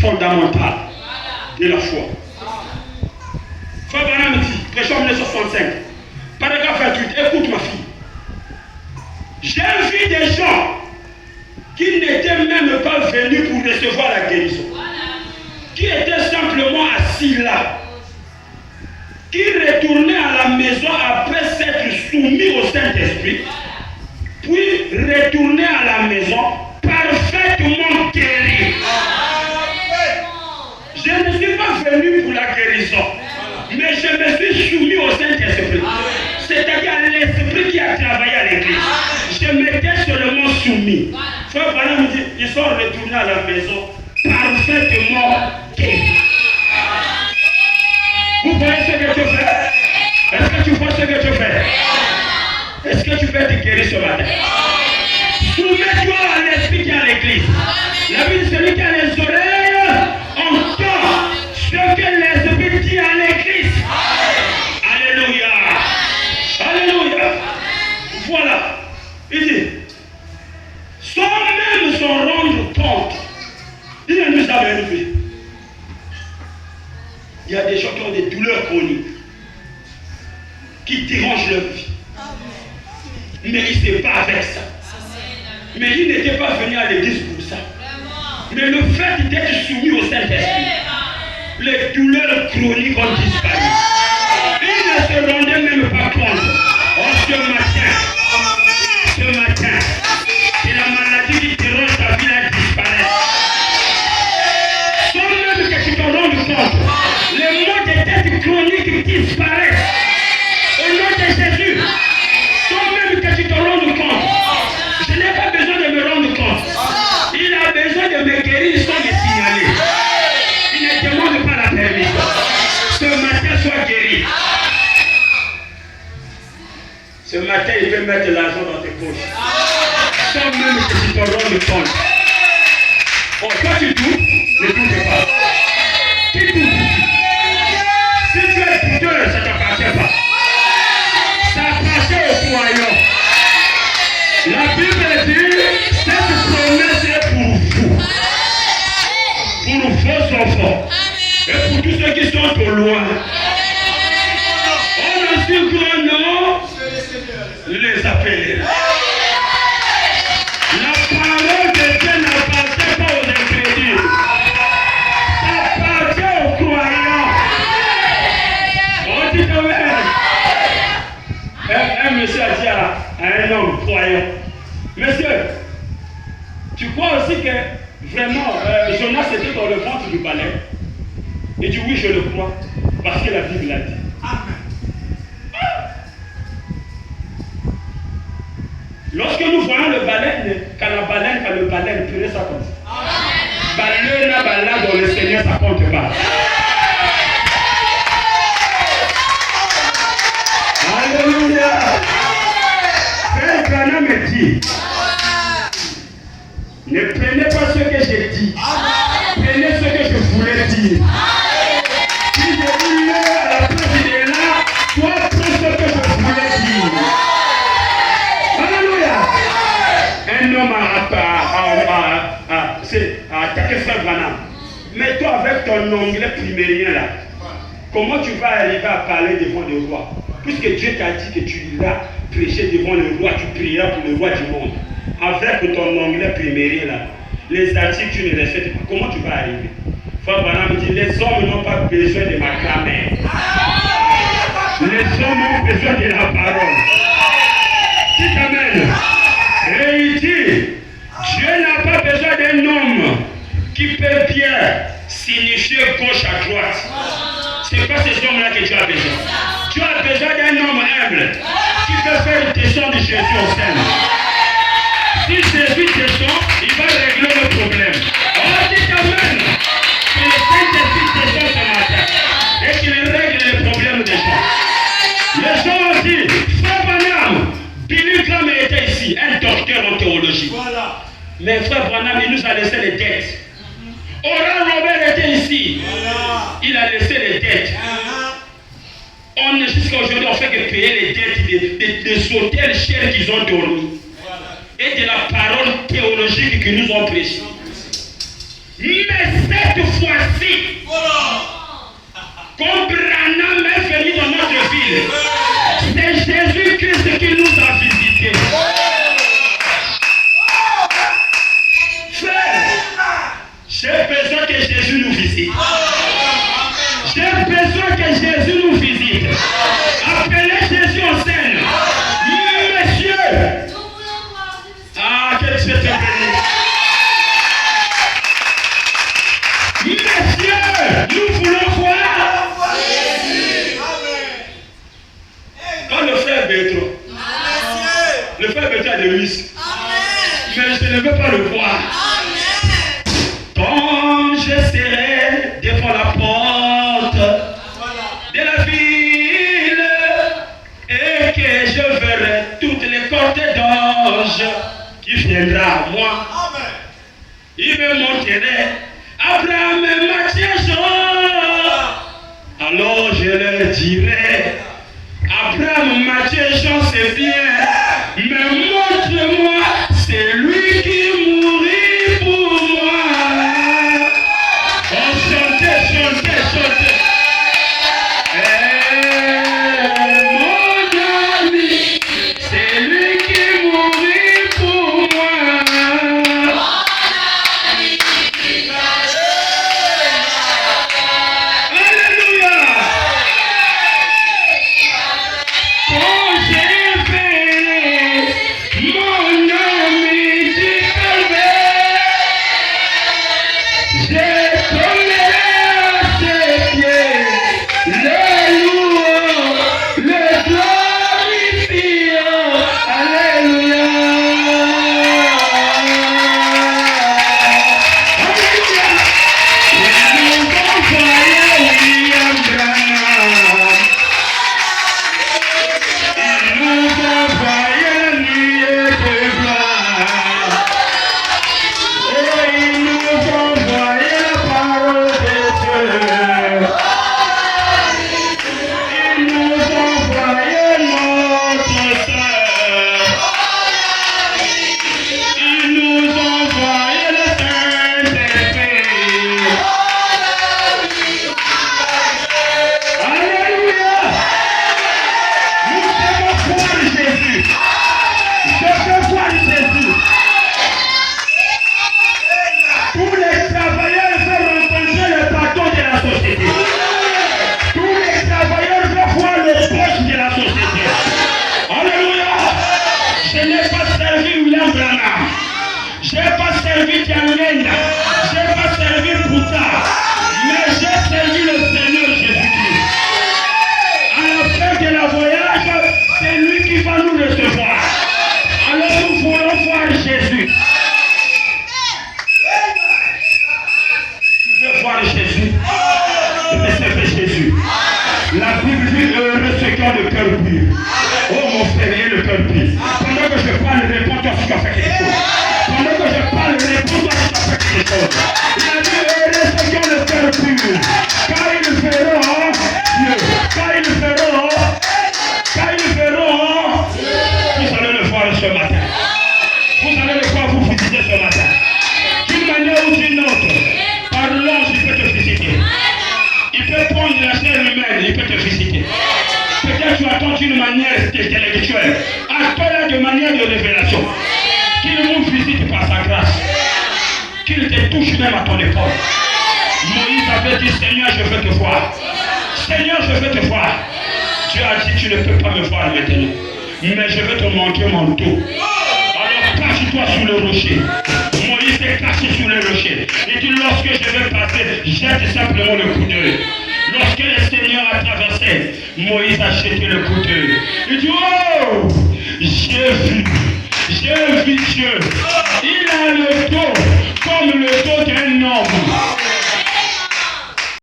fondamentale de la foi. Frère Branham dit, prêchant en 1965, paragraphe 28, écoute ma fille. J'ai vu des gens qui n'étaient même pas venus pour recevoir la guérison, qui étaient simplement assis là, qui retournaient à la maison après s'être soumis au Saint-Esprit, puis retournaient à la maison parfaitement guéris. Je ne suis pas venu pour la guérison, mais je me suis soumis au Saint-Esprit. C'est-à-dire à l'Esprit qui a travaillé à l'église. Je m'étais seulement soumis. Frère Branham me dit, ils sont retournés à la maison parfaitement guéris. Vous voyez ce que tu fais? Est-ce que tu vois ce que tu fais? Est-ce que tu peux te guérir ce matin? Soumets-toi à l'Esprit qui est à l'église. La Bible, celui qui a les oreilles entend ce que l'Esprit dit à l'église. Alléluia. Alléluia. Voilà. Il dit, sans même s'en rendre compte, il nous a élevé. Il y a des gens qui ont des douleurs chroniques, qui dérangent leur vie. Mais il ne s'est pas avec ça. Mais il n'était pas venu à l'église pour ça. Mais le fait d'être soumis au Saint-Esprit, les douleurs chroniques ont disparu. Il ne se rendait même pas compte. Oh, ce matin, c'est la maladie qui dérange ta vie à disparaître. Sans même que tu te rendes compte, les maux de tête chroniques disparaissent. Au nom de Jésus, sans même que tu te rendes compte, je n'ai pas besoin de me rendre compte. Il a besoin de me guérir sans me signaler. Il ne demande pas la permission. Ce matin, sois guéri. Ce matin, il peut mettre l'argent dans tes poches. Sans même que tu te rendes compte. Oh, toi tu doutes, ne doute pas. Tu doutes. Si tu es douteux, ça ne t'appartient pas. Ça appartient au croyant. La Bible dit, cette promesse est pour vos enfants. Et pour tous ceux qui sont au loin. On a su grand nom, les appeler. La parole de Dieu n'appartient pas aux incrédules. Ça appartient aux croyants. On dit quand même. Un monsieur a dit à un homme croyant, monsieur, tu crois aussi que vraiment Jonas était dans le ventre du baleine? Il dit oui, je le crois, parce que la Bible l'a dit. Amen. Lorsque nous voyons le baleine, quand le baleine prenait ça comme ça. Baleine, balade dans le Seigneur, ça compte pas. Alléluia. Frère Branham me dit, ne prenez pas ce que j'ai dit, prenez ce que je voulais dire. Si je dis à la place de là, toi prends ce que je voulais dire. Alléluia. Un homme a attaqué Frère Branham. Mais toi avec ton anglais primérien là, comment tu vas arriver à parler devant le roi? Puisque Dieu t'a dit que tu iras prêcher devant le roi, tu prieras pour le roi du monde. Avec ton anglais primérien là, les articles tu ne respectes pas. Comment tu vas arriver? Frère Branham dit, les hommes n'ont pas besoin de ma grammaire. Les hommes ont besoin de la parole. Qui t'amène? Et il dit, Dieu n'a pas besoin d'un homme qui peut bien signifier gauche à droite. C'est pas ces hommes-là que tu as besoin. Tu as besoin d'un homme humble qui peut faire descendre de Jésus au sein. Si Jésus descend, il va régler le problème. Oh, dit Amen. Que le Saint-Esprit descend ce matin et qu'il règle les problèmes des gens. Les gens ont dit, Frère Branham, Billy Graham était ici, un docteur en théologie. Voilà. Mais Frère Branham, il nous a laissé les dettes. Oral Robert était ici. Voilà. Il a laissé les dettes. Jusqu'à aujourd'hui, on fait que payer les dettes des hôtels chers qu'ils ont dormi. Voilà. Et de la parole théologique qu'ils nous ont prêchée. Mais cette cette fois-ci, comme Branham est venu dans notre ville, c'est Jésus-Christ qui nous a visités. Frère, j'ai besoin que Jésus nous visite. J'ai besoin que Jésus nous visite. Appelez Jésus en scène. Monsieur. Ah, que Dieu te bénisse. Messieurs, nous voulons voir Jésus. Quand le frère Bertrand, le frère Bertrand a des muscles, mais je ne veux pas le voir. Quand je serai devant la porte de la ville et que je verrai toutes les cordes d'anges qui viendra à moi, il me montrerait Abraham, Matthieu, Jean. Alors je leur dirai, Abraham, Matthieu, Jean, c'est bien, mais montre-moi celui qui mourit pour moi. Oh, chantez, chantez, chantez. Mon ami, c'est lui qui mourit pour moi. Mais je vais te montrer mon dos. Alors cache-toi sous le rocher. Moïse s'est caché sous le rocher. Et dit, lorsque je vais passer, jette simplement le coup d'œil. Lorsque le Seigneur a traversé, Moïse a jeté le coup d'œil. Il dit, oh, j'ai vu Dieu.